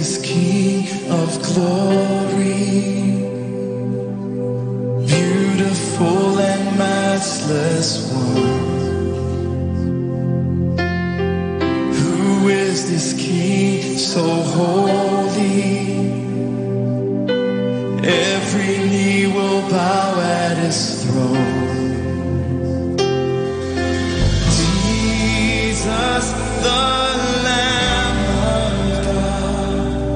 this King of glory? Beautiful and matchless one. Who is this King so holy? Every knee will bow at his throne. Jesus, the Lamb of God,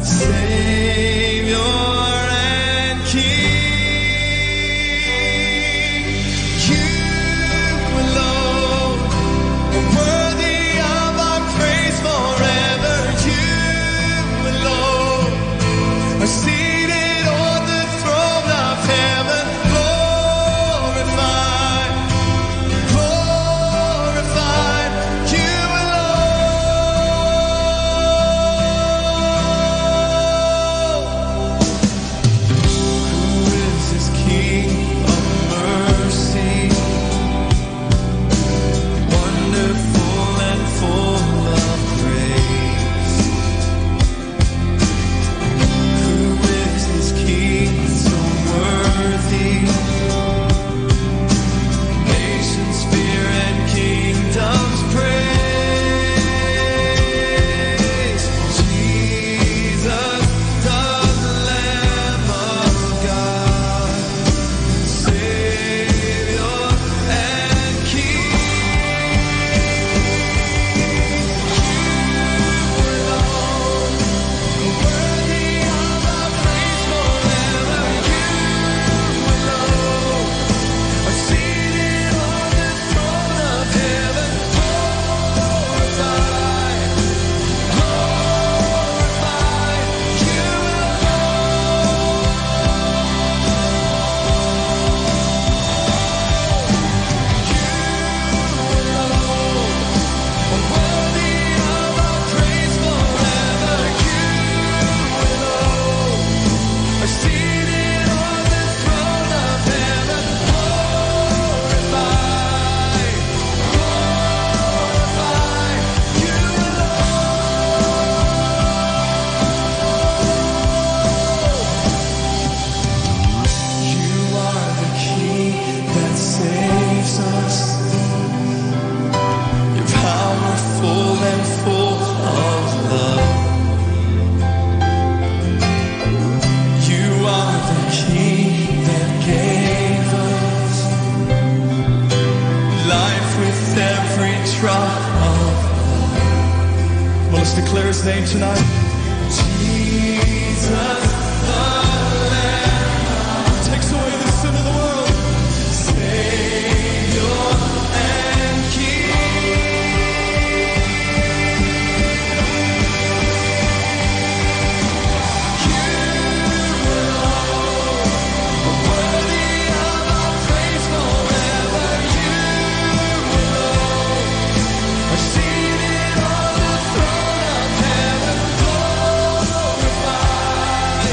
Savior and King. You alone are worthy of our praise forever. You alone are seated on the throne of heaven. Glorified, glorified, you alone. Who is this King of mercy? Wonderful and full of grace. Who is this King so worthy? Nations fear and kingdoms praise. Jesus, the Lamb of God, Savior and King. Worthy of our praise forever. You alone are seated on the throne of heaven. Glorified, glorified, you alone are worthy of our praise forever. You alone are seated on the throne of heaven. Glorified, glorified, you alone. You are the King that saves us. You're powerful and full of love. You are the King that gave us life with every drop of blood. Well, let's declare his name tonight. Jesus, the Lamb, takes away the sin of the world. Savior and King. You alone are worthy of our praise forever. You alone are seated on the throne of heaven. Glorified,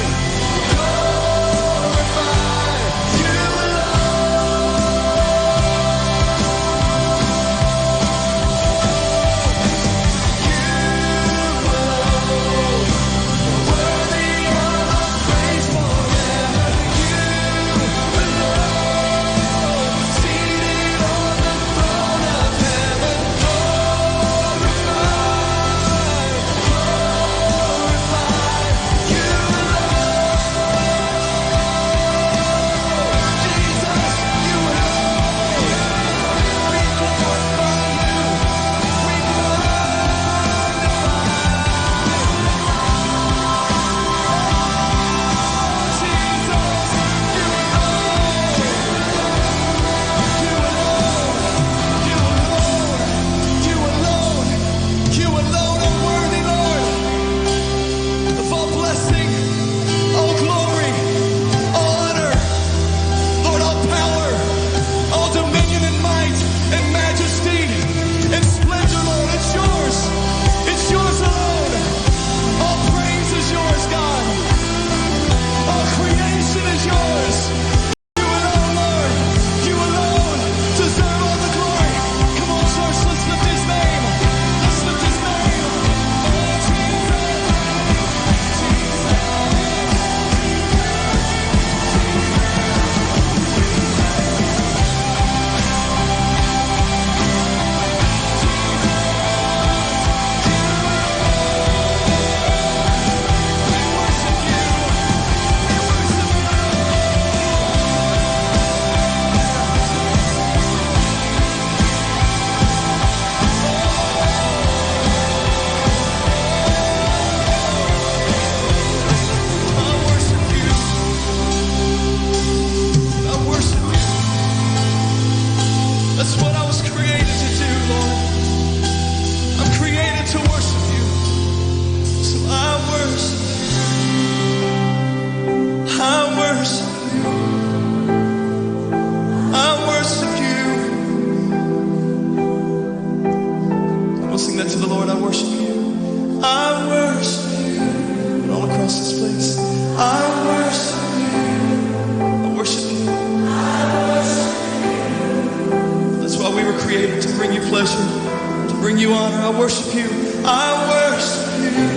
worship you. I worship you.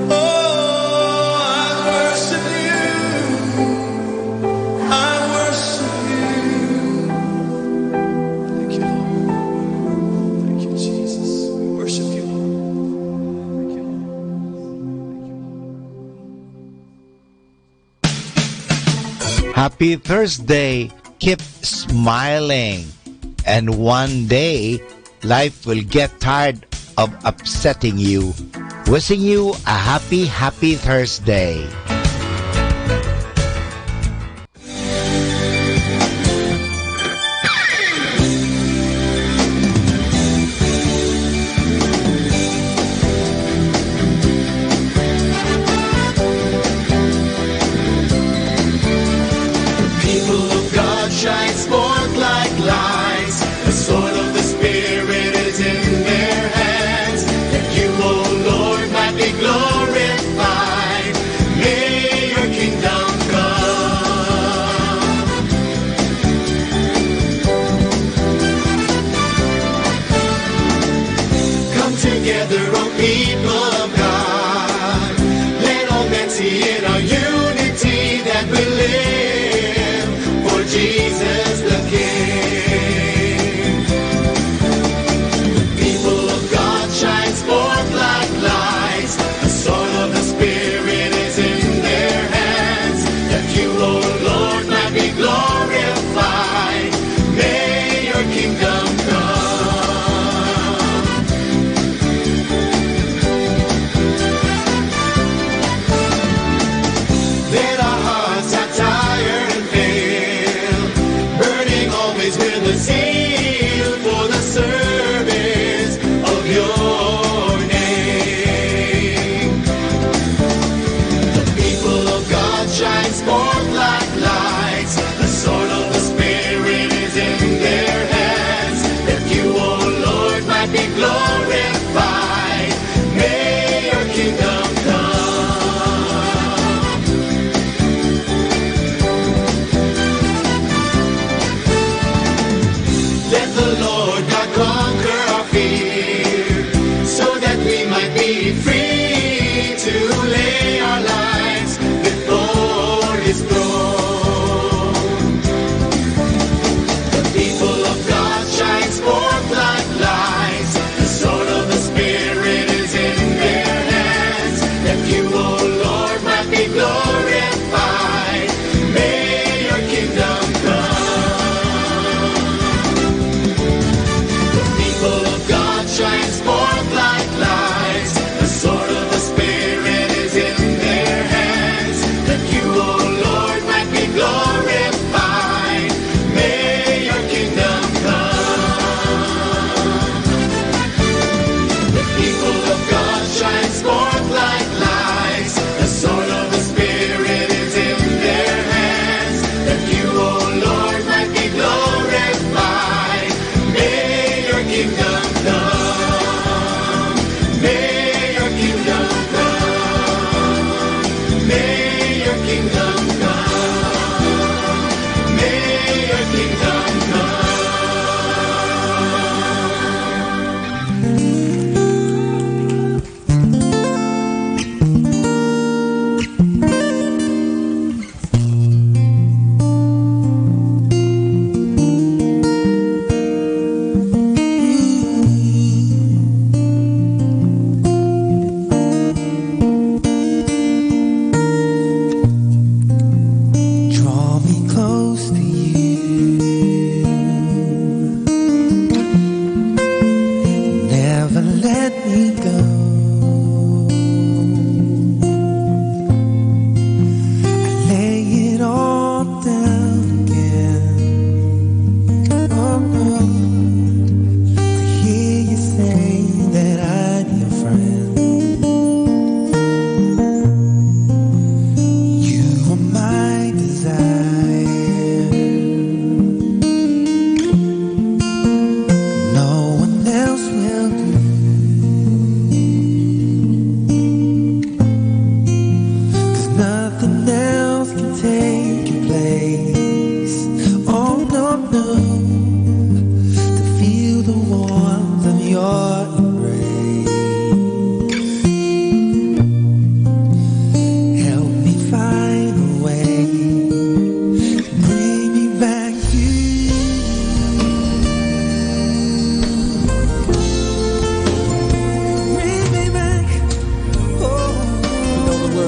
Oh, I worship you. I worship you. Thank you, Lord. Thank you, Jesus. We worship you, Lord. Thank you, Lord. Happy Thursday. Keep smiling. And one day, life will get tired of upsetting you. Wishing you a happy, happy Thursday. People of God shines forth like lights. The sword of the Spirit is in their hands. That you, O Lord, might be glorified. May your kingdom come. Come together, O people of God. Let all men see in our unity that we live for Jesus the King. The people of God shines forth like lights. The sword of the Spirit is in their hands. That you, O Lord, might be glorified. May your kingdom come.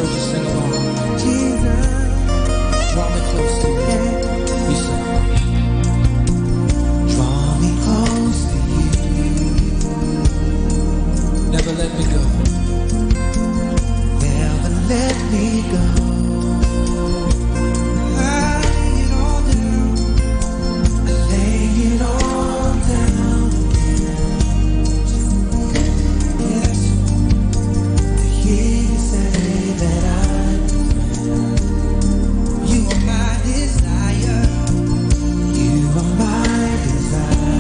chorus, just sing along. Jesus, draw me close to you. You sing. Draw me close to you. Never let me go. Never let me go. I lay it all down. I lay it all down again. Yes, to hear you say that you are my desire. You are my desire.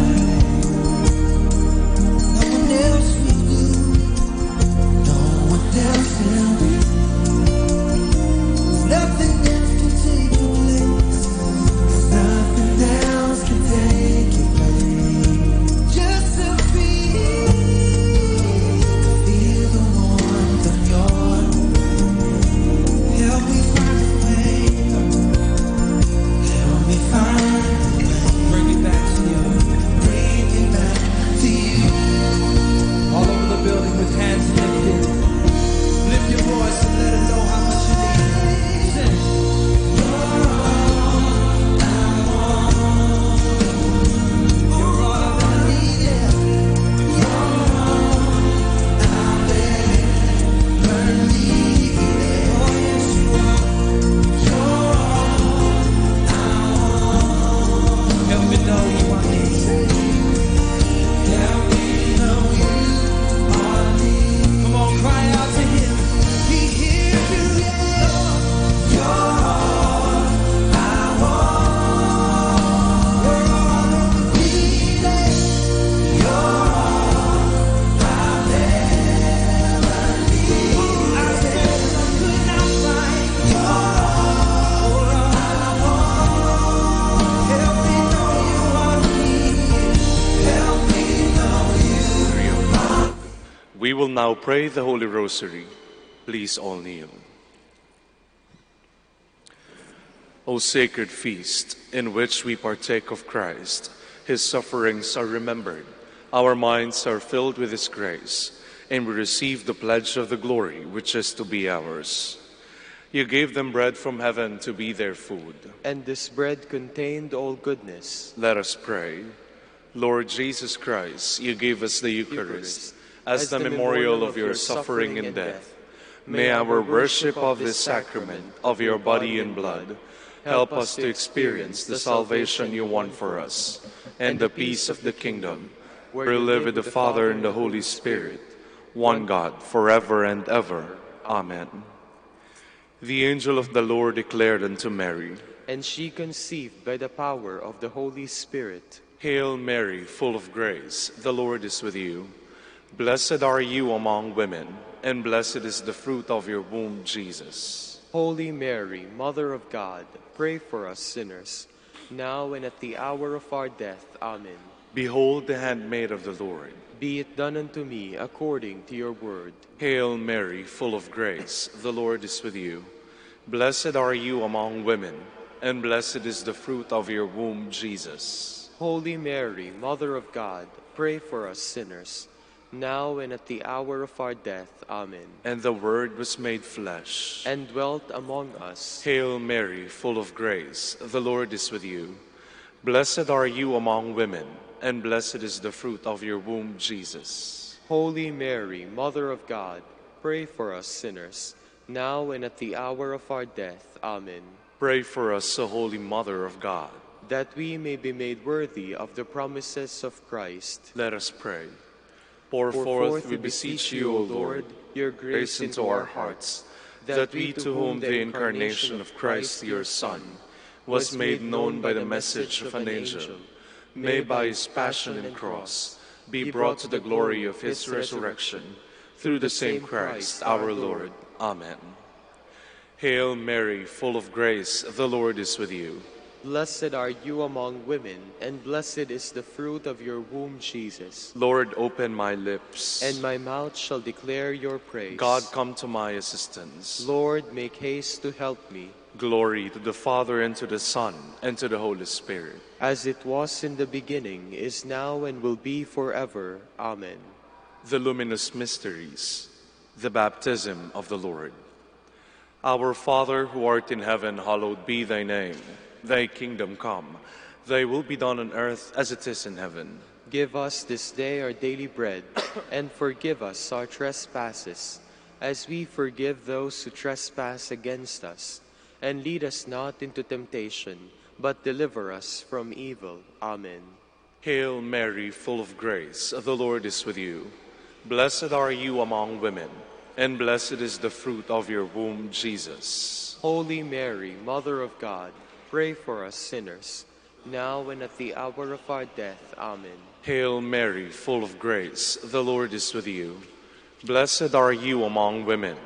No one else will do. No one else will do. Nothing else can take your place. Nothing else can take your place. Just to feel the warmth of your love. Help me find a way. Help me find a way. Bring it back to you. Bring it back to you. All over the building with hands lifted. Lift your voice and let them know how much you need. Sing. You're all I need, yeah. You're all I'll ever need, yeah. Oh, yes, you are. You're all I want. Help me know you are near. Help me know you are near. Come on, cry out to him. He hears you, yeah. You're all I want. You're all I need, yeah. You're all I'll ever need. I said I could not find. You're all I want. Help me know you are near. Help me know you. We will now pray the Holy Rosary. Please all kneel. O sacred feast, in which we partake of Christ, his sufferings are remembered, our minds are filled with his grace, and we receive the pledge of the glory which is to be ours. You gave them bread from heaven to be their food. And this bread contained all goodness. Let us pray. Lord Jesus Christ, you gave us the Eucharist as the memorial of your suffering and death. May our worship of this sacrament of your body and blood help us to experience the salvation you won for us and the peace of the kingdom, where you live with the Father and the Holy Spirit, one God, forever and ever. Amen. The angel of the Lord declared unto Mary, And she conceived by the power of the Holy Spirit. Hail Mary, full of grace, the Lord is with you. Blessed are you among women, and blessed is the fruit of your womb, Jesus. Holy Mary, Mother of God, pray for us sinners, now and at the hour of our death. Amen. Behold the handmaid of the Lord. Be it done unto me according to your word. Hail Mary, full of grace, the Lord is with you. Blessed are you among women, and blessed is the fruit of your womb, Jesus. Holy Mary, Mother of God, pray for us sinners, now and at the hour of our death. Amen. And the Word was made flesh, and dwelt among us. Hail Mary, full of grace, the Lord is with you. Blessed are you among women, and blessed is the fruit of your womb, Jesus. Holy Mary, Mother of God, pray for us sinners, now and at the hour of our death. Amen. Pray for us, O Holy Mother of God, that we may be made worthy of the promises of Christ. Let us pray. Pour forth, we beseech you, O Lord, your grace into our hearts, that we, to whom the incarnation of Christ your Son was made known by the message of an angel, may by his passion and cross be brought to the glory of his resurrection, through the same Christ our Lord. Amen. Hail Mary, full of grace, the Lord is with you. Blessed are you among women, and blessed is the fruit of your womb, Jesus. Lord, open my lips, and my mouth shall declare your praise. God, come to my assistance. Lord, make haste to help me. Glory to the Father, and to the Son, and to the Holy Spirit. As it was in the beginning, is now, and will be forever. Amen. The luminous mysteries, the baptism of the Lord. Our Father, who art in heaven, hallowed be thy name. Thy kingdom come. Thy will be done on earth as it is in heaven. Give us this day our daily bread, and forgive us our trespasses, as we forgive those who trespass against us. And lead us not into temptation, but deliver us from evil. Amen. Hail Mary, full of grace, the Lord is with you. Blessed are you among women, and blessed is the fruit of your womb, Jesus. Holy Mary, Mother of God, pray for us sinners, now and at the hour of our death. Amen. Hail Mary, full of grace, the Lord is with you. Blessed are you among women,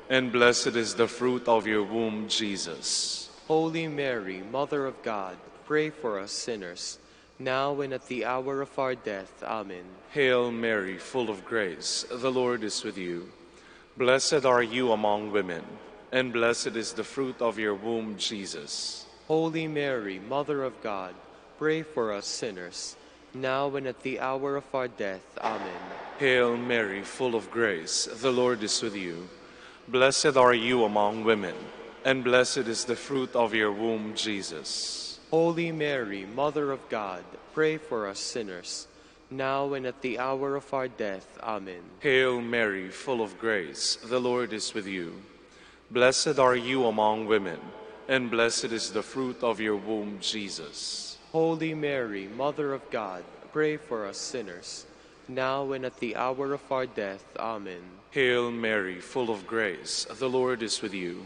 and blessed is the fruit of your womb, Jesus. Holy Mary, Mother of God, pray for us sinners, now and at the hour of our death. Amen. Hail Mary, full of grace, the Lord is with you. Blessed are you among women, and blessed is the fruit of your womb, Jesus. Holy Mary, Mother of God, pray for us sinners, now and at the hour of our death. Amen. Hail Mary, full of grace, the Lord is with you. Blessed are you among women, and blessed is the fruit of your womb, Jesus. Holy Mary, Mother of God, pray for us sinners, now and at the hour of our death. Amen. Hail Mary, full of grace, the Lord is with you. Blessed are you among women, and blessed is the fruit of your womb, Jesus. Holy Mary, Mother of God, pray for us sinners, now and at the hour of our death. Amen. Hail Mary, full of grace, the Lord is with you.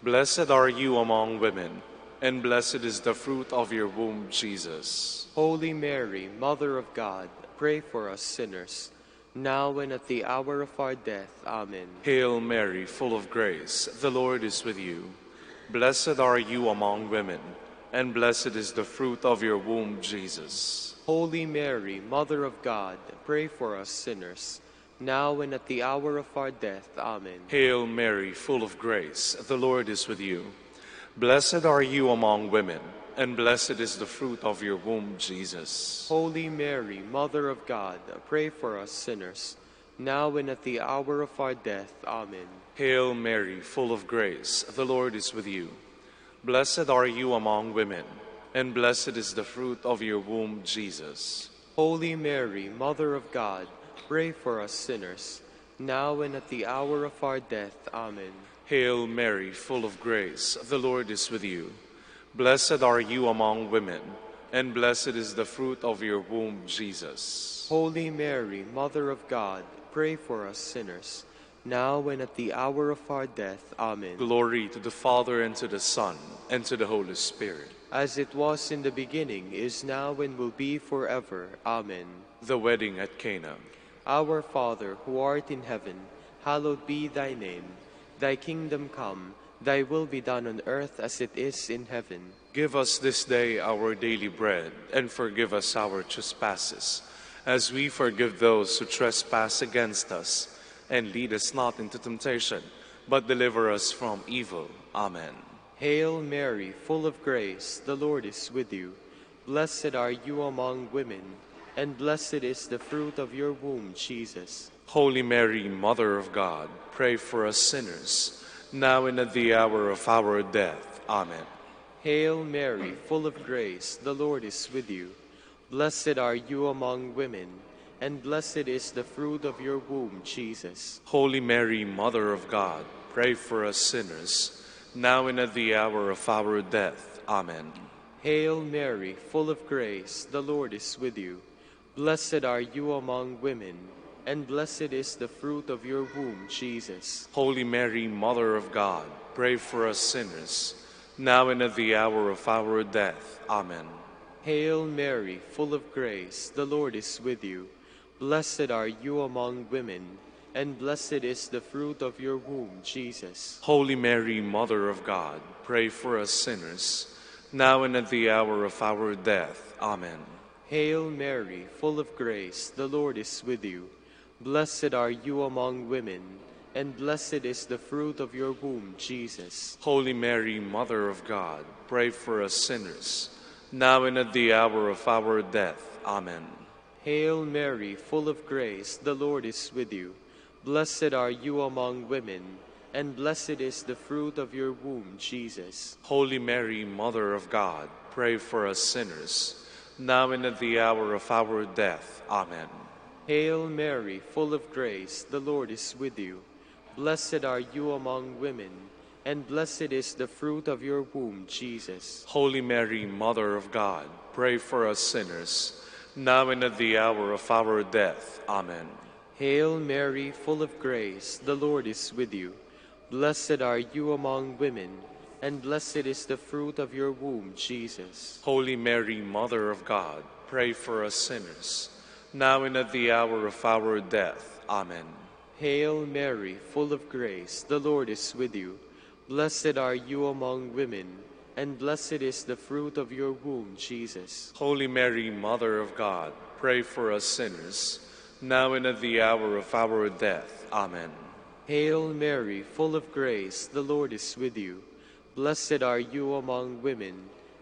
Blessed are you among women, and blessed is the fruit of your womb, Jesus. Holy Mary, Mother of God, pray for us sinners, now and at the hour of our death. Amen. Hail Mary, full of grace, the Lord is with you. Blessed are you among women, and blessed is the fruit of your womb, Jesus. Holy Mary, Mother of God, pray for us sinners, now and at the hour of our death. Amen. Hail Mary, full of grace, the Lord is with you. Blessed are you among women, and blessed is the fruit of your womb, Jesus. Holy Mary, Mother of God, pray for us sinners, now and at the hour of our death. Amen. Hail Mary, full of grace, the Lord is with you. Blessed are you among women, and blessed is the fruit of your womb, Jesus. Holy Mary, Mother of God, pray for us sinners, now and at the hour of our death. Amen. Hail Mary, full of grace, the Lord is with you. Blessed are you among women, and blessed is the fruit of your womb, Jesus. Holy Mary, Mother of God, pray for us sinners, now and at the hour of our death. Amen. Glory to the Father, and to the Son, and to the Holy Spirit. As it was in the beginning, is now, and will be forever. Amen. The wedding at Cana. Our Father, who art in heaven, hallowed be thy name. Thy kingdom come, thy will be done on earth as it is in heaven. Give us this day our daily bread, and forgive us our trespasses, as we forgive those who trespass against us. And lead us not into temptation, but deliver us from evil. Amen. Hail Mary, full of grace, the Lord is with you. Blessed are you among women, and blessed is the fruit of your womb, Jesus. Holy Mary, Mother of God, pray for us sinners, now and at the hour of our death. Amen. Hail Mary, full of grace, the Lord is with you. Blessed are you among women, and blessed is the fruit of your womb, Jesus. Holy Mary, Mother of God, pray for us sinners, now and at the hour of our death. Amen. Hail Mary, full of grace, the Lord is with you. Blessed are you among women, and blessed is the fruit of your womb, Jesus. Holy Mary, Mother of God, pray for us sinners, now and at the hour of our death. Amen. Hail Mary, full of grace, the Lord is with you. Blessed are you among women, and blessed is the fruit of your womb, Jesus. Holy Mary, Mother of God, pray for us sinners, now and at the hour of our death. Amen. Hail Mary, full of grace, the Lord is with you. Blessed are you among women, and blessed is the fruit of your womb, Jesus. Holy Mary, Mother of God, pray for us sinners, now and at the hour of our death. Amen. Hail Mary, full of grace, the Lord is with you. Blessed are you among women, and blessed is the fruit of your womb, Jesus. Holy Mary, Mother of God, pray for us sinners, now and at the hour of our death. Amen. Hail Mary, full of grace, the Lord is with you. Blessed are you among women, and blessed is the fruit of your womb, Jesus. Holy Mary, Mother of God, pray for us sinners, now and at the hour of our death. Amen. Hail Mary, full of grace, the Lord is with you. Blessed are you among women, and blessed is the fruit of your womb, Jesus. Holy Mary, Mother of God, pray for us sinners, now and at the hour of our death. Amen. Hail Mary, full of grace, the Lord is with you. Blessed are you among women, and blessed is the fruit of your womb, Jesus. Holy Mary, Mother of God, pray for us sinners, now and at the hour of our death. Amen. Hail Mary, full of grace, the Lord is with you. Blessed are you among women,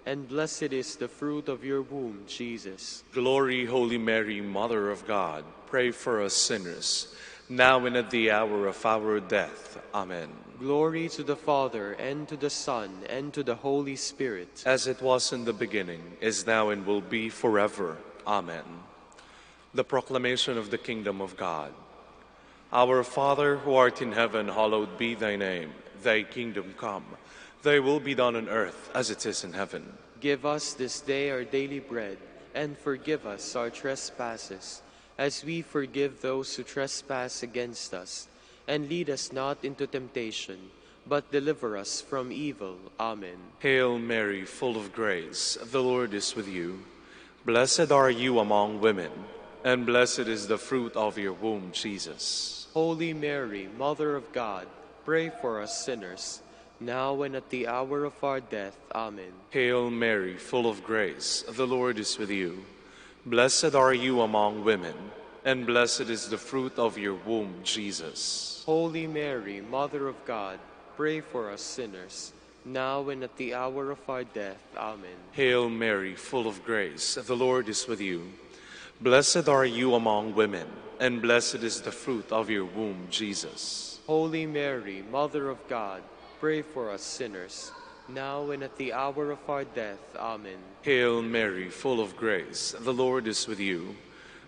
and blessed is the fruit of your womb, Jesus. Glory, Holy Mary, Mother of God, pray for us sinners, now and at the hour of our death. Amen. Glory to the Father, and to the Son, and to the Holy Spirit. As it was in the beginning, is now, and will be forever. Amen. The proclamation of the kingdom of God. Our Father, who art in heaven, hallowed be thy name. Thy kingdom come. Thy will be done on earth as it is in heaven. Give us this day our daily bread, and forgive us our trespasses, as we forgive those who trespass against us. And lead us not into temptation, but deliver us from evil. Amen. Hail Mary, full of grace, the Lord is with you. Blessed are you among women, and blessed is the fruit of your womb, Jesus. Holy Mary, Mother of God, pray for us sinners, now and at the hour of our death. Amen. Hail Mary, full of grace, the Lord is with you. Blessed are you among women, and blessed is the fruit of your womb, Jesus. Holy Mary, Mother of God, pray for us sinners, now and at the hour of our death. Amen. Hail Mary, full of grace, the Lord is with you. Blessed are you among women, and blessed is the fruit of your womb, Jesus. Holy Mary, Mother of God, pray for us sinners, now and at the hour of our death. Amen. Hail Mary, full of grace, the Lord is with you.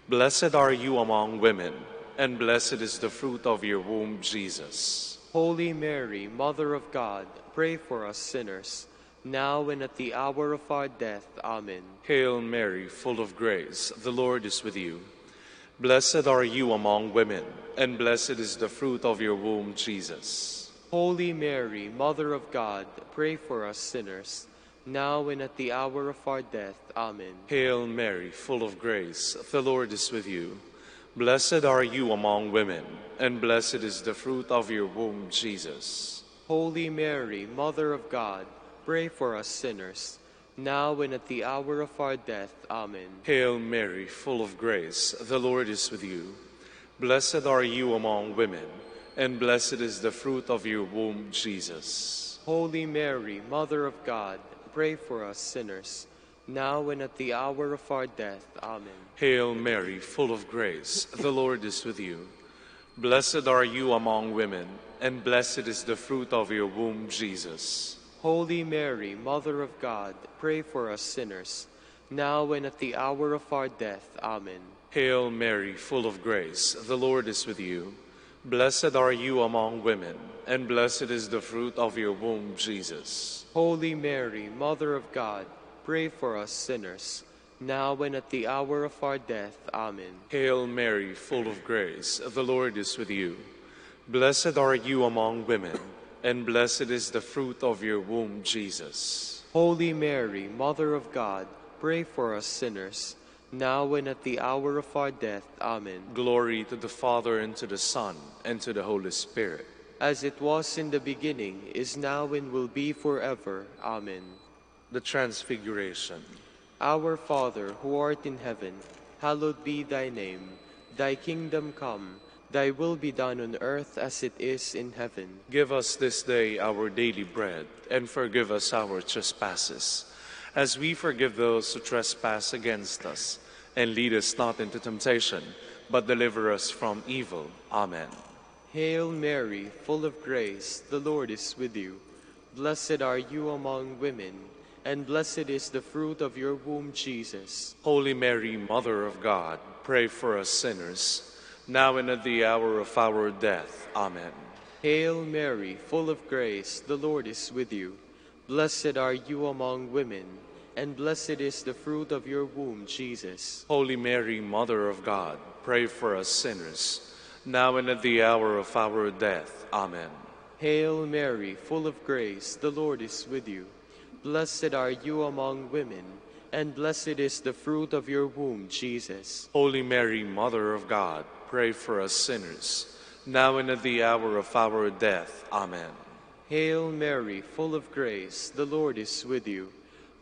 Blessed are you among women, and blessed is the fruit of your womb, Jesus. Holy Mary, Mother of God, pray for us sinners, now and at the hour of our death. Amen. Hail Mary, full of grace, the Lord is with you. Blessed are you among women, and blessed is the fruit of your womb, Jesus. Holy Mary, Mother of God, pray for us sinners, now and at the hour of our death. Amen. Hail Mary, full of grace, the Lord is with you. Blessed are you among women, and blessed is the fruit of your womb, Jesus. Holy Mary, Mother of God, pray for us sinners, now and at the hour of our death. Amen. Hail Mary, full of grace, the Lord is with you. Blessed are you among women, and blessed is the fruit of your womb, Jesus. Holy Mary, Mother of God, pray for us sinners, now and at the hour of our death. Amen. Hail Mary, full of grace, the Lord is with you. Blessed are you among women, and blessed is the fruit of your womb, Jesus. Holy Mary, Mother of God, pray for us sinners, now and at the hour of our death. Amen. Hail Mary, full of grace, the Lord is with you. Blessed are you among women, and blessed is the fruit of your womb, Jesus. Holy Mary, Mother of God, pray for us sinners, now and at the hour of our death. Amen. Hail Mary, full of grace, the Lord is with you. Blessed are you among women, and blessed is the fruit of your womb, Jesus. Holy Mary, Mother of God, pray for us sinners, now and at the hour of our death. Amen. Glory to the Father, and to the Son, and to the Holy Spirit. As it was in the beginning, is now, and will be forever. Amen. The Transfiguration. Our Father, who art in heaven, hallowed be thy name. Thy kingdom come, thy will be done on earth as it is in heaven. Give us this day our daily bread, and forgive us our trespasses, as we forgive those who trespass against us. And lead us not into temptation, but deliver us from evil. Amen. Hail Mary, full of grace, the Lord is with you. Blessed are you among women, and blessed is the fruit of your womb, Jesus. Holy Mary, Mother of God, pray for us sinners, now and at the hour of our death. Amen. Hail Mary, full of grace, the Lord is with you. Blessed are you among women, and blessed is the fruit of your womb, Jesus. Holy Mary, Mother of God, pray for us sinners, now and at the hour of our death. Amen. Hail Mary, full of grace, the Lord is with you. Blessed are you among women, and blessed is the fruit of your womb, Jesus. Holy Mary, Mother of God, pray for us sinners, now and at the hour of our death. Amen. Hail Mary, full of grace, the Lord is with you.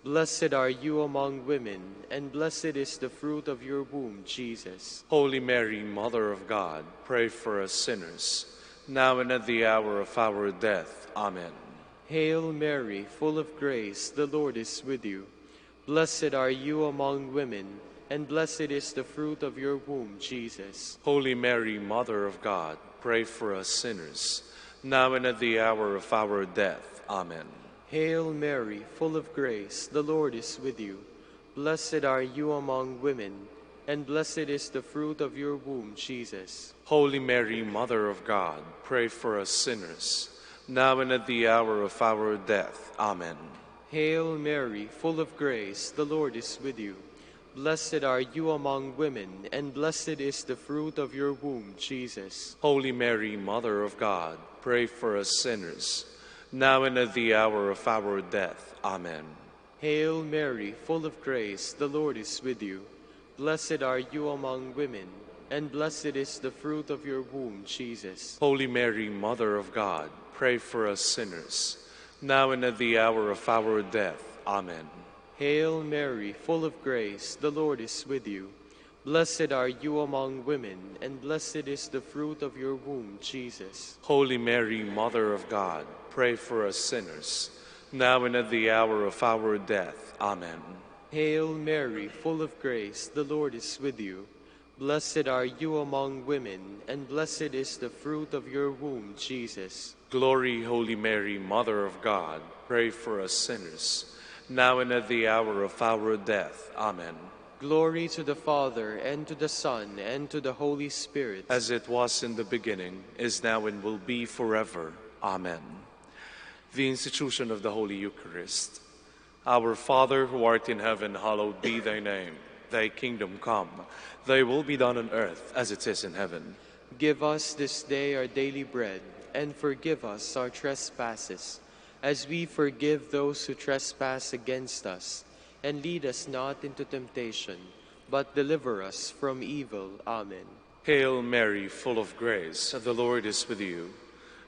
Blessed are you among women, and blessed is the fruit of your womb, Jesus. Holy Mary, Mother of God, pray for us sinners, now and at the hour of our death. Amen. Hail Mary, full of grace, the Lord is with you. Blessed are you among women, and blessed is the fruit of your womb, Jesus. Holy Mary, Mother of God, pray for us sinners, now and at the hour of our death. Amen. Hail Mary, full of grace, the Lord is with you. Blessed are you among women, and blessed is the fruit of your womb, Jesus. Holy Mary, Mother of God, pray for us sinners, now and at the hour of our death. Amen. Hail Mary, full of grace, the Lord is with you. Blessed are you among women, and blessed is the fruit of your womb, Jesus. Holy Mary, Mother of God, pray for us sinners, now and at the hour of our death. Amen. Hail Mary, full of grace, the Lord is with you. Blessed are you among women, and blessed is the fruit of your womb, Jesus. Holy Mary, Mother of God, pray for us sinners, now and at the hour of our death. Amen. Hail Mary, full of grace, the Lord is with you. Blessed are you among women, and blessed is the fruit of your womb, Jesus. Holy Mary, Mother of God, pray for us sinners, now and at the hour of our death. Amen. Hail Mary, full of grace, the Lord is with you. Blessed are you among women, and blessed is the fruit of your womb, Jesus. Glory, Holy Mary, Mother of God, pray for us sinners, now and at the hour of our death. Amen. Glory to the Father, and to the Son, and to the Holy Spirit. As it was in the beginning, is now, and will be forever. Amen. The institution of the Holy Eucharist. Our Father, who art in heaven, hallowed be thy name. Thy kingdom come, thy will be done on earth as it is in heaven. Give us this day our daily bread, and forgive us our trespasses, as we forgive those who trespass against us. And lead us not into temptation, but deliver us from evil. Amen. Hail Mary, full of grace, the Lord is with you.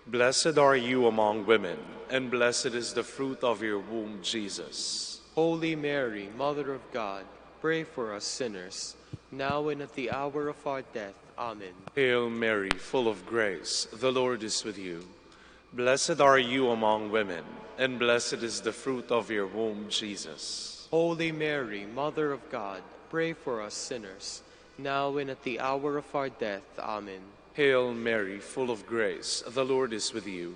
Blessed are you among women, and blessed is the fruit of your womb, Jesus. Holy Mary, Mother of God, pray for us sinners, now and at the hour of our death. Amen. Hail Mary, full of grace, the Lord is with you. Blessed are you among women, and blessed is the fruit of your womb, Jesus. Holy Mary, Mother of God, pray for us sinners, now and at the hour of our death. Amen. Hail Mary, full of grace, the Lord is with you.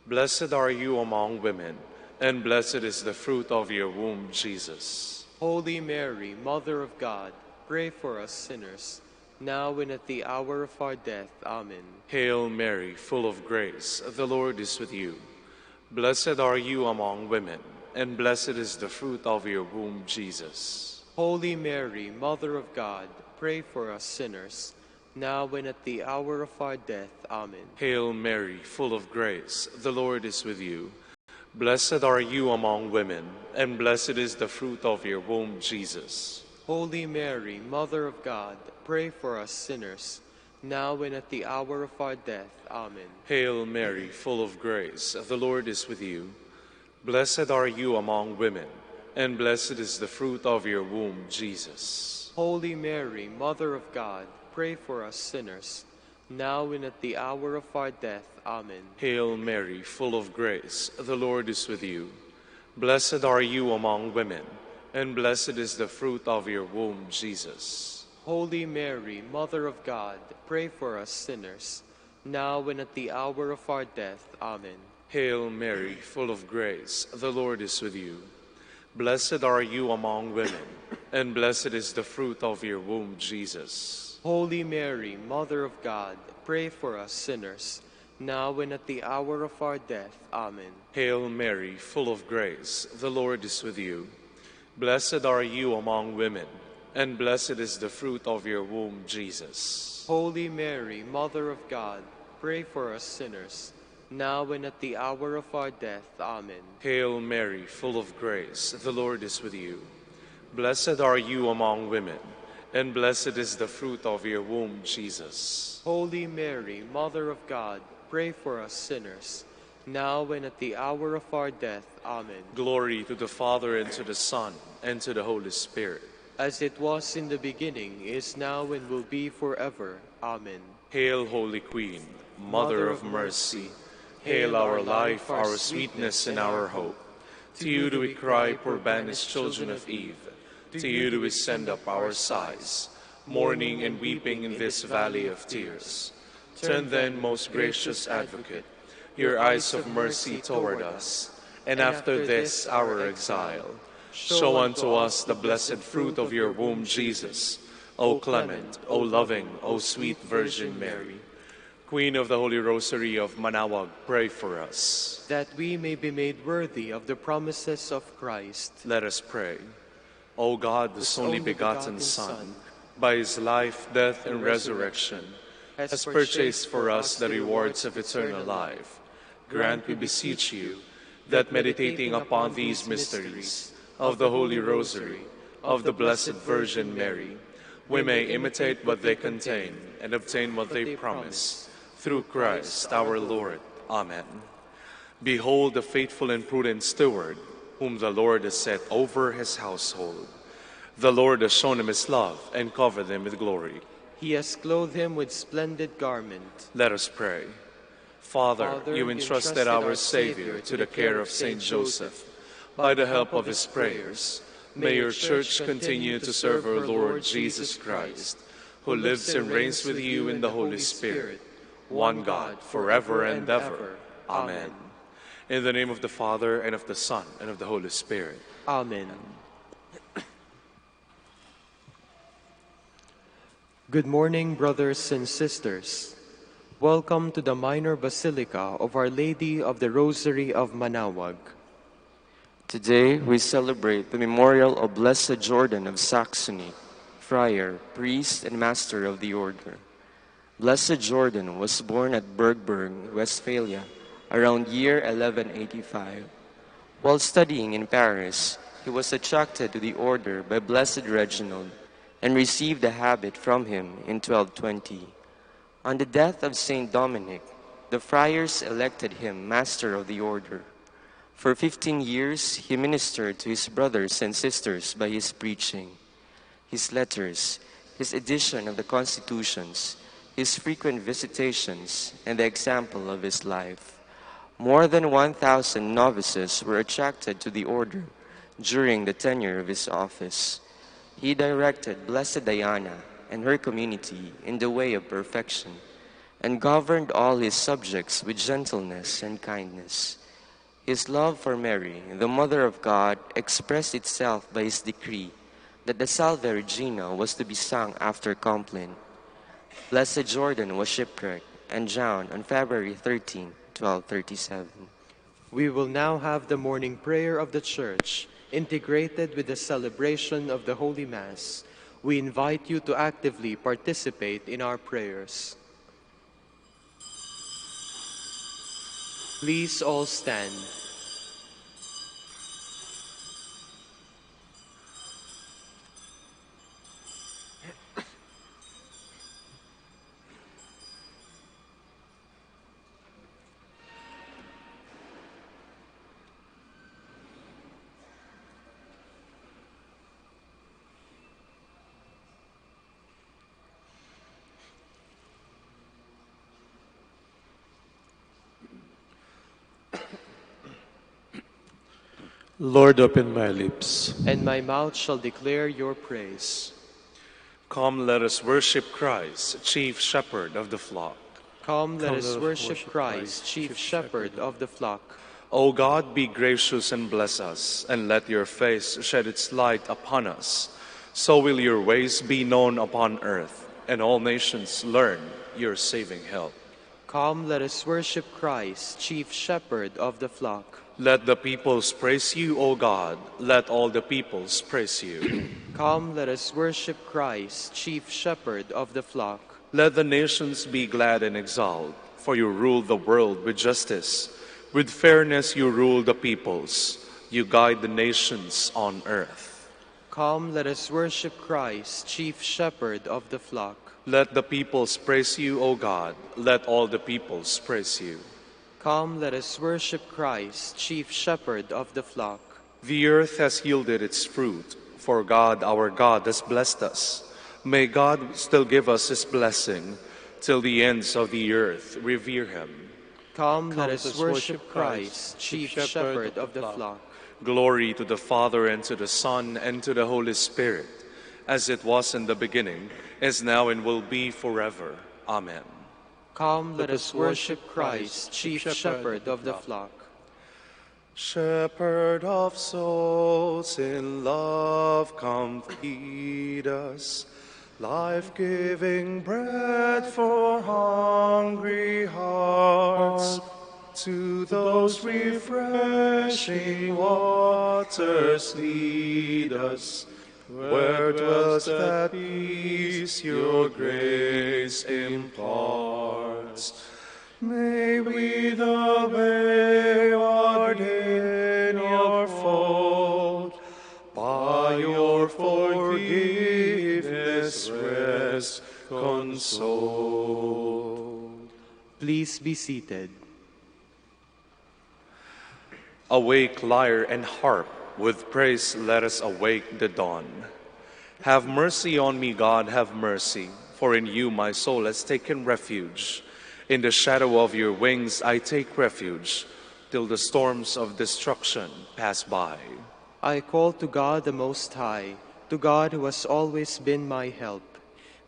Blessed are you among women, and blessed is the fruit of your womb, Jesus. Holy Mary, Mother of God, pray for us sinners, now and at the hour of our death. Amen. Hail Mary, full of grace, the Lord is with you. Blessed are you among women, and blessed is the fruit of your womb, Jesus. Holy Mary, Mother of God, pray for us sinners, now and at the hour of our death. Amen. Hail Mary, full of grace, the Lord is with you. Blessed are you among women, and blessed is the fruit of your womb, Jesus. Holy Mary, Mother of God, pray for us sinners, now and at the hour of our death. Amen. Hail Mary, full of grace, the Lord is with you. Blessed are you among women, and blessed is the fruit of your womb, Jesus. Holy Mary, Mother of God, pray for us sinners, now and at the hour of our death. Amen. Hail Mary, full of grace, the Lord is with you. Blessed are you among women, and blessed is the fruit of your womb, Jesus. Holy Mary, Mother of God, pray for us sinners, now and at the hour of our death. Amen. Hail Mary, full of grace, the Lord is with you. Blessed are you among women, and blessed is the fruit of your womb, Jesus. Holy Mary, Mother of God, pray for us sinners, now and at the hour of our death. Amen. Hail Mary, full of grace, the Lord is with you. Blessed are you among women, and blessed is the fruit of your womb, Jesus. Holy Mary, Mother of God, pray for us sinners, now and at the hour of our death. Amen. Hail Mary, full of grace, the Lord is with you. Blessed are you among women, and blessed is the fruit of your womb, Jesus. Holy Mary, Mother of God, pray for us sinners, now and at the hour of our death. Amen. Glory to the Father, and to the Son, and to the Holy Spirit. As it was in the beginning, is now, and will be forever. Amen. Hail, Holy Queen, Mother of mercy. Hail our life, our sweetness, and our hope. To you do we cry, poor banished children of Eve. To you do we send up our sighs, mourning and weeping in this valley of tears. Turn then, most gracious Advocate, your eyes of mercy toward us, and after this our exile, show unto us the blessed fruit of your womb, Jesus. O clement, O loving, O sweet Virgin Mary, Queen of the Holy Rosary of Manaoag, pray for us. That we may be made worthy of the promises of Christ. Let us pray. O God, whose only begotten Son, by his life, death, and resurrection, has purchased for us the rewards of eternal life, grant, we beseech you, that meditating upon these mysteries of the Holy Rosary of the Blessed Virgin Mary, we may imitate what they contain and obtain what they promise. Through Christ our Lord. Amen. Behold the faithful and prudent steward, whom the Lord has set over his household. The Lord has shown him his love and covered him with glory. He has clothed him with splendid garment. Let us pray. Father, you entrusted our Savior to the care of Saint Joseph. By the help of his prayers, may your Church continue to serve our Lord Jesus Christ, who lives and reigns with you in the Holy Spirit, one God, forever and ever. Amen. In the name of the Father, and of the Son, and of the Holy Spirit. Amen. Good morning, brothers and sisters. Welcome to the Minor Basilica of Our Lady of the Rosary of Manaoag. Today we celebrate the memorial of Blessed Jordan of Saxony, friar, priest, and master of the order. Blessed Jordan was born at Bergberg, Westphalia, around year 1185. While studying in Paris, he was attracted to the order by Blessed Reginald and received the habit from him in 1220. On the death of Saint Dominic, the friars elected him master of the order. For 15 years, he ministered to his brothers and sisters by his preaching. His letters, his edition of the constitutions, his frequent visitations, and the example of his life. More than 1,000 novices were attracted to the order during the tenure of his office. He directed Blessed Diana and her community in the way of perfection, and governed all his subjects with gentleness and kindness. His love for Mary, the Mother of God, expressed itself by his decree that the Salve Regina was to be sung after Compline. Blessed Jordan was shipwrecked and drowned on February 13, 1237. We will now have the morning prayer of the Church, integrated with the celebration of the Holy Mass. We invite you to actively participate in our prayers. Please all stand. Lord, open my lips. And my mouth shall declare your praise. Come, let us worship Christ, chief shepherd of the flock. Come, let us worship Christ, chief shepherd of the flock. O God, be gracious and bless us, and let your face shed its light upon us. So will your ways be known upon earth, and all nations learn your saving help. Come, let us worship Christ, chief shepherd of the flock. Let the peoples praise you, O God. Let all the peoples praise you. Come, let us worship Christ, chief shepherd of the flock. Let the nations be glad and exult, for you rule the world with justice. With fairness you rule the peoples. You guide the nations on earth. Come, let us worship Christ, chief shepherd of the flock. Let the peoples praise you, O God. Let all the peoples praise you. Come, let us worship Christ, chief shepherd of the flock. The earth has yielded its fruit, for God, our God, has blessed us. May God still give us his blessing, till the ends of the earth revere him. Come, let us worship Christ, chief shepherd of the flock. Glory to the Father, and to the Son, and to the Holy Spirit, as it was in the beginning, is now, and will be forever. Amen. Come, let us worship Christ, chief shepherd of the flock. Shepherd of souls, in love come feed us, life-giving bread for hungry hearts. To those refreshing waters lead us, where dwells that peace your grace imparts. May we the wayward in your fold, by your forgiveness rest consoled. Please be seated. Awake, lyre and harp, with praise let us awake the dawn. Have mercy on me, God, have mercy, for in you my soul has taken refuge. In the shadow of your wings I take refuge, till the storms of destruction pass by. I call to God the Most High, to God who has always been my help.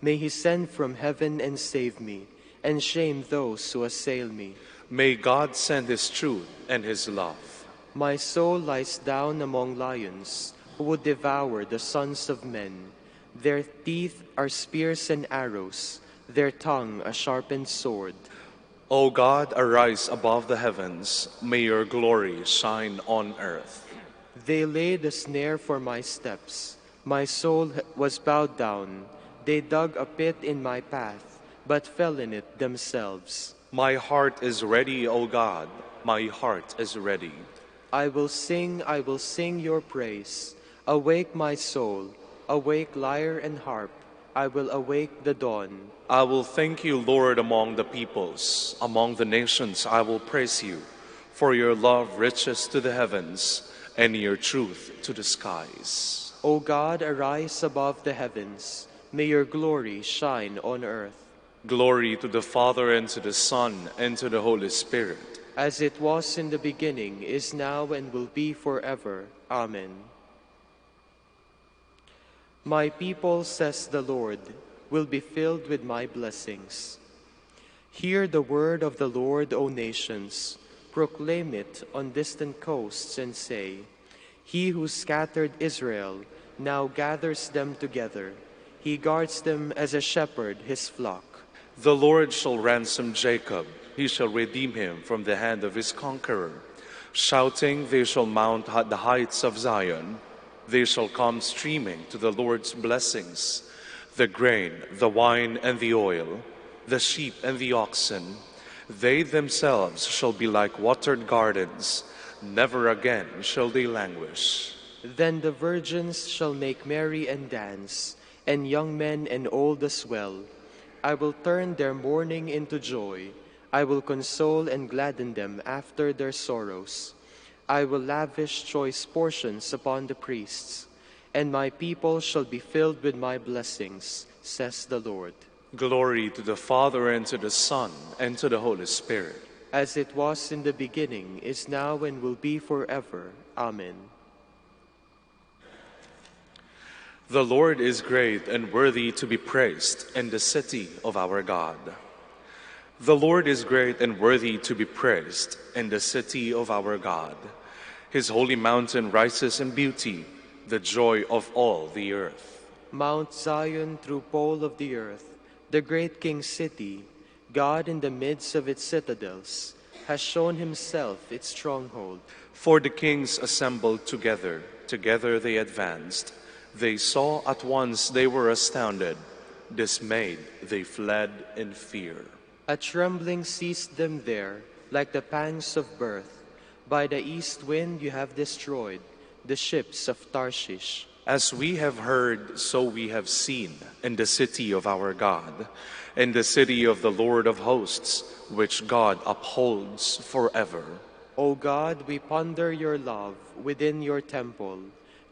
May he send from heaven and save me, and shame those who assail me. May God send his truth and his love. My soul lies down among lions, who would devour the sons of men. Their teeth are spears and arrows, their tongue a sharpened sword. O God, arise above the heavens. May your glory shine on earth. They laid a snare for my steps. My soul was bowed down. They dug a pit in my path, but fell in it themselves. My heart is ready, O God. My heart is ready. I will sing your praise. Awake my soul, awake lyre and harp. I will awake the dawn. I will thank you, Lord, among the peoples. Among the nations I will praise you, for your love reaches to the heavens, and your truth to the skies. O God, arise above the heavens. May your glory shine on earth. Glory to the Father, and to the Son, and to the Holy Spirit. As it was in the beginning, is now, and will be forever. Amen. My people, says the Lord, will be filled with my blessings. Hear the word of the Lord, O nations. Proclaim it on distant coasts and say, He who scattered Israel now gathers them together. He guards them as a shepherd his flock. The Lord shall ransom Jacob. He shall redeem him from the hand of his conqueror. Shouting, they shall mount the heights of Zion. They shall come streaming to the Lord's blessings, the grain, the wine, and the oil, the sheep and the oxen. They themselves shall be like watered gardens. Never again shall they languish. Then the virgins shall make merry and dance, and young men and old as well. I will turn their mourning into joy. I will console and gladden them after their sorrows. I will lavish choice portions upon the priests, and my people shall be filled with my blessings, says the Lord. Glory to the Father, and to the Son, and to the Holy Spirit. As it was in the beginning, is now, and will be forever. Amen. The Lord is great and worthy to be praised in the city of our God. The Lord is great and worthy to be praised in the city of our God. His holy mountain rises in beauty, the joy of all the earth. Mount Zion, true pole of the earth, the great King city, God in the midst of its citadels, has shown himself its stronghold. For the kings assembled together, together they advanced. They saw at once, they were astounded. Dismayed, they fled in fear. A trembling seized them there, like the pangs of birth. By the east wind you have destroyed the ships of Tarshish. As we have heard, so we have seen in the city of our God, in the city of the Lord of hosts, which God upholds forever. O God, we ponder your love within your temple.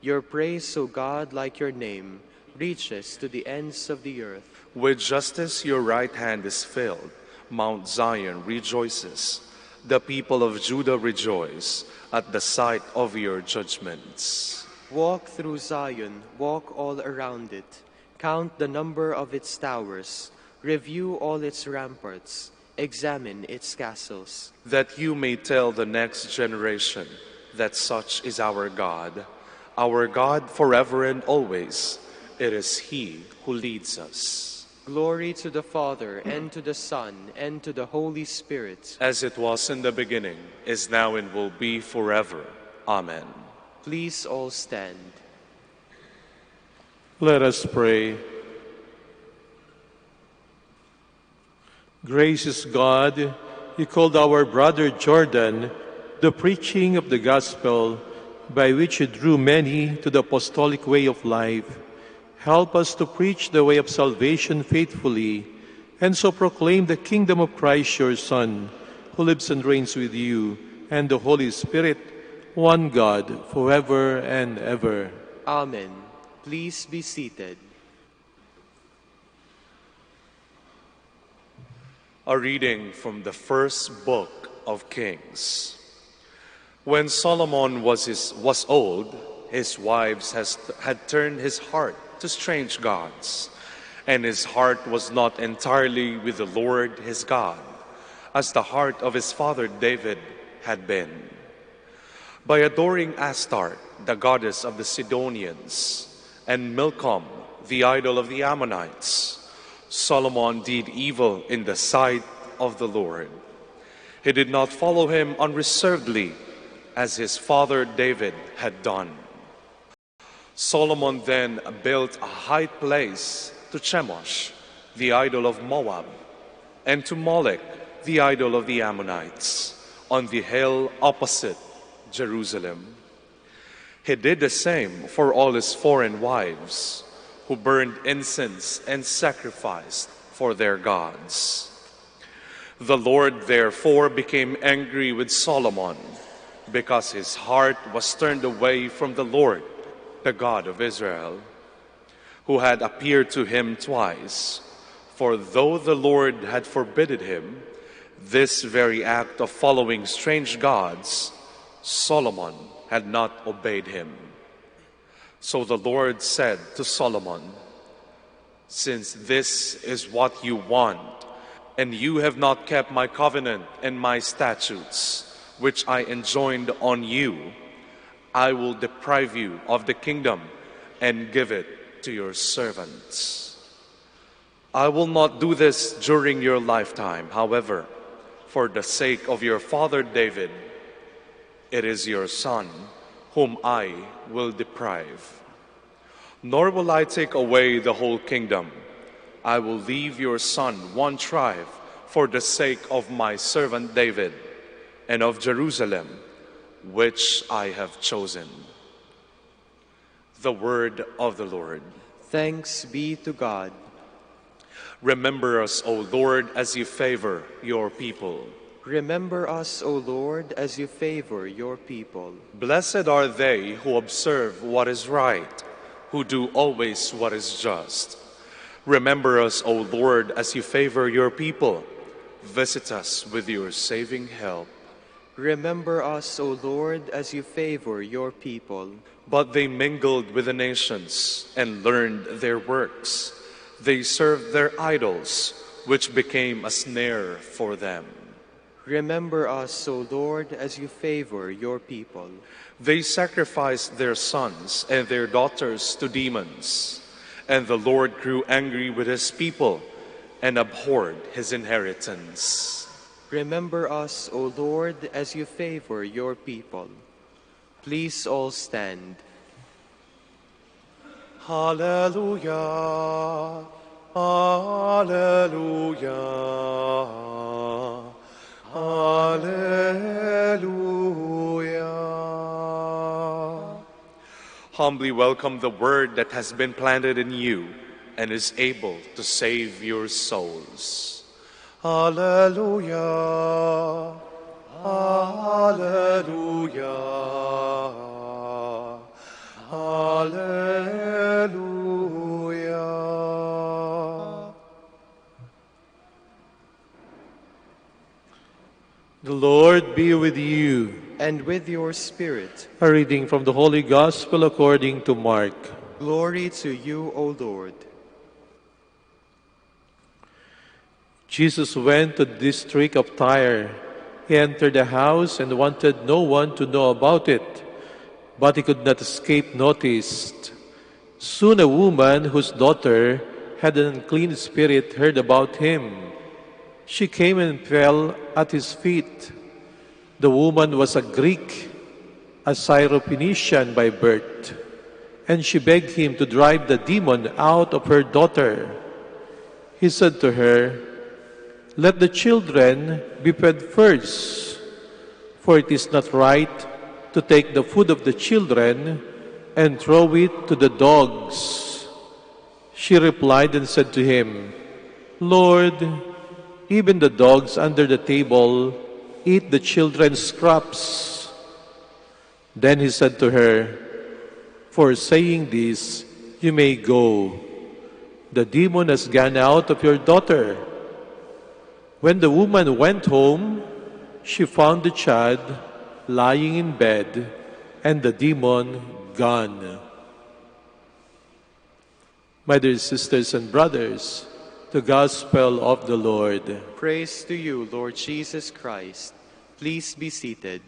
Your praise, O God, like your name, reaches to the ends of the earth. With justice your right hand is filled. Mount Zion rejoices. The people of Judah rejoice at the sight of your judgments. Walk through Zion, walk all around it. Count the number of its towers. Review all its ramparts. Examine its castles. That you may tell the next generation that such is our God forever and always. It is He who leads us. Glory to the Father, and to the Son, and to the Holy Spirit. As it was in the beginning, is now, and will be forever. Amen. Please all stand. Let us pray. Gracious God, you called our brother Jordan the preaching of the gospel, by which you drew many to the apostolic way of life. Help us to preach the way of salvation faithfully, and so proclaim the kingdom of Christ your Son, who lives and reigns with you and the Holy Spirit, one God, forever and ever. Amen. Please be seated. A reading from the first book of Kings. When Solomon was old, his wives had turned his heart to strange gods, and his heart was not entirely with the Lord his God, as the heart of his father David had been. By adoring Astarte, the goddess of the Sidonians, and Milcom, the idol of the Ammonites, Solomon did evil in the sight of the Lord. He did not follow him unreservedly, as his father David had done. Solomon then built a high place to Chemosh, the idol of Moab, and to Molech, the idol of the Ammonites, on the hill opposite Jerusalem. He did the same for all his foreign wives, who burned incense and sacrificed for their gods. The Lord therefore became angry with Solomon, because his heart was turned away from the Lord, the God of Israel, who had appeared to him twice. For though the Lord had forbidden him this very act of following strange gods, Solomon had not obeyed him. So the Lord said to Solomon, "Since this is what you want, and you have not kept my covenant and my statutes, which I enjoined on you, I will deprive you of the kingdom and give it to your servants. I will not do this during your lifetime, however, for the sake of your father David. It is your son whom I will deprive. Nor will I take away the whole kingdom. I will leave your son one tribe for the sake of my servant David and of Jerusalem, which I have chosen." The word of the Lord. Thanks be to God. Remember us, O Lord, as you favor your people. Remember us, O Lord, as you favor your people. Blessed are they who observe what is right, who do always what is just. Remember us, O Lord, as you favor your people. Visit us with your saving help. Remember us, O Lord, as you favor your people. But they mingled with the nations and learned their works. They served their idols, which became a snare for them. Remember us, O Lord, as you favor your people. They sacrificed their sons and their daughters to demons, and the Lord grew angry with his people and abhorred his inheritance. Remember us, O Lord, as you favor your people. Please all stand. Hallelujah, hallelujah, hallelujah. Humbly welcome the word that has been planted in you and is able to save your souls. Hallelujah, hallelujah, hallelujah. The Lord be with you. And with your spirit, A reading from the Holy Gospel according to Mark. glory to you, O Lord. Jesus went to the district of Tyre. He entered the house and wanted no one to know about it, but he could not escape notice. Soon a woman whose daughter had an unclean spirit heard about him. She came and fell at his feet. The woman was a Greek, a Syrophoenician by birth, and she begged him to drive the demon out of her daughter. He said to her, "Let the children be fed first, for it is not right to take the food of the children and throw it to the dogs." She replied and said to him, "Lord, even the dogs under the table eat the children's scraps." Then he said to her, "For saying this, you may go. The demon has gone out of your daughter." When the woman went home, she found the child lying in bed and the demon gone. My dear sisters and brothers, the Gospel of the Lord. Praise to you, Lord Jesus Christ. Please be seated.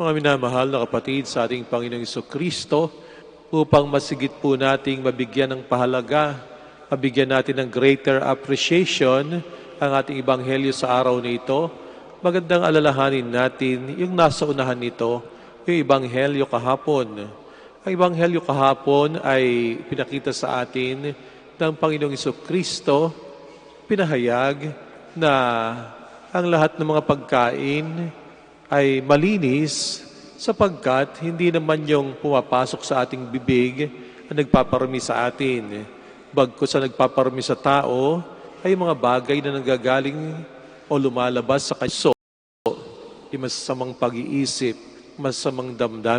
Mga minamahal na kapatid sa ating Panginoong Kristo, upang masigit po nating mabigyan ng pahalaga, mabigyan natin ng greater appreciation ang ating Ebanghelyo sa araw na ito, magandang alalahanin natin yung nasa unahan nito, yung Ebanghelyo kahapon. Ang Ebanghelyo kahapon ay pinakita sa atin ng Panginoong Kristo, pinahayag na ang lahat ng mga pagkain ay malinis sapagkat hindi naman yung pumapasok sa ating bibig ang nagpaparami sa atin. Bagkus sa nagpaparami sa tao ay mga bagay na nanggagaling o lumalabas sa kaso, masasamang pag-iisip, masasamang damdamin,